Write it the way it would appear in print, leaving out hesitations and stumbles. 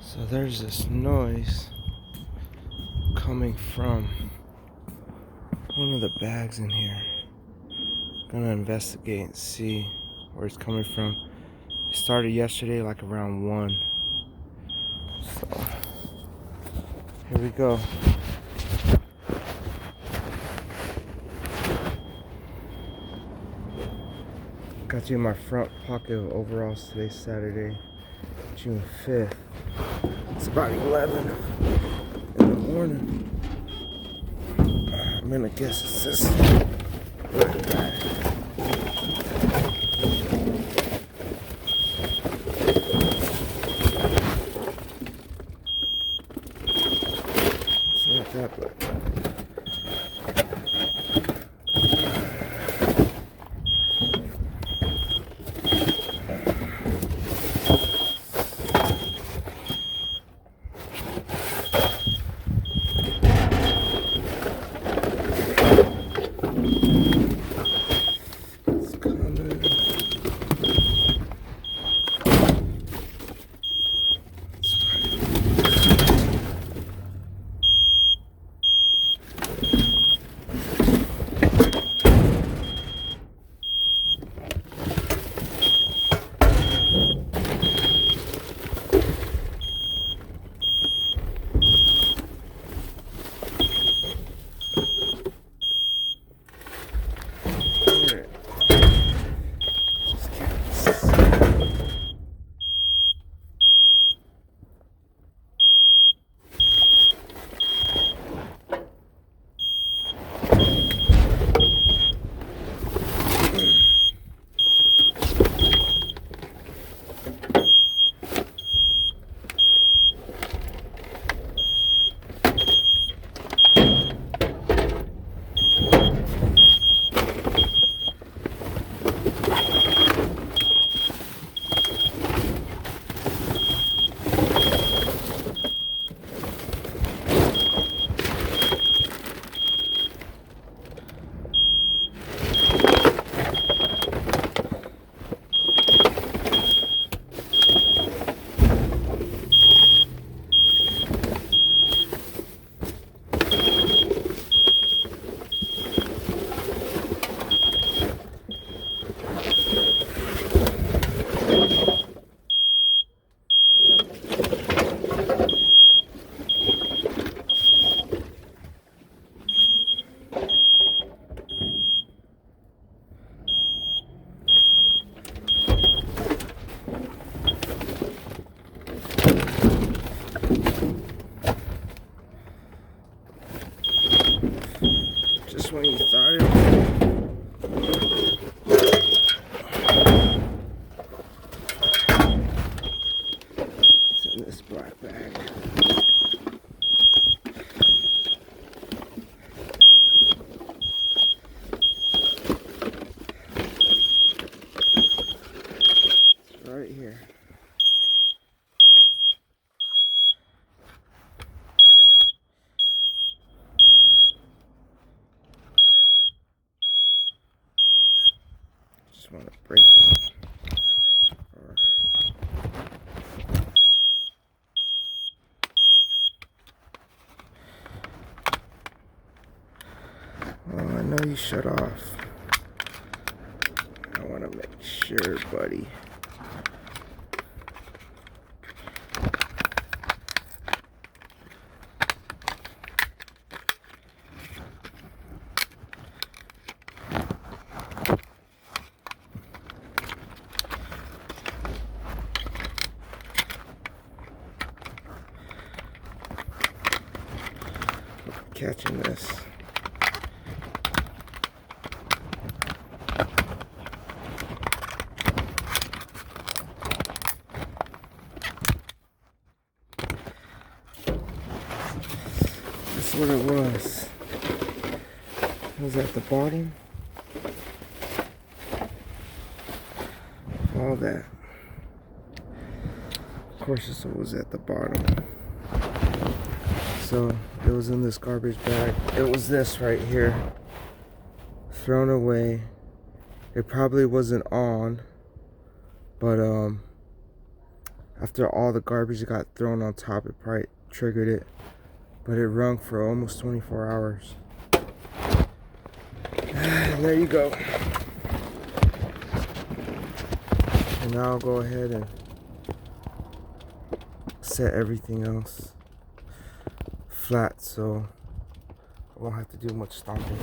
So there's this noise coming from one of the bags in here. Gonna investigate and see where it's coming from. It started yesterday like around 1. So here we go. Got you in my front pocket of overalls. Today's Saturday, June 5th. It's about 11 in the morning. I'm gonna guess it's this black bag. It's not that black bag. It's coming. Just when you thought it. It's in this black bag. It's right here. Just want to break it. Oh, I know you shut off. I want to make sure, buddy. Catching this. That's what it was. It was at the bottom. All that. Of course, this was at the bottom. So it was in this garbage bag. It was this right here. Thrown away. It probably wasn't on, but After all the garbage got thrown on top, it probably triggered it. But it rung for almost 24 hours. And there you go. And now I'll go ahead and set everything else flat so I won't have to do much stomping.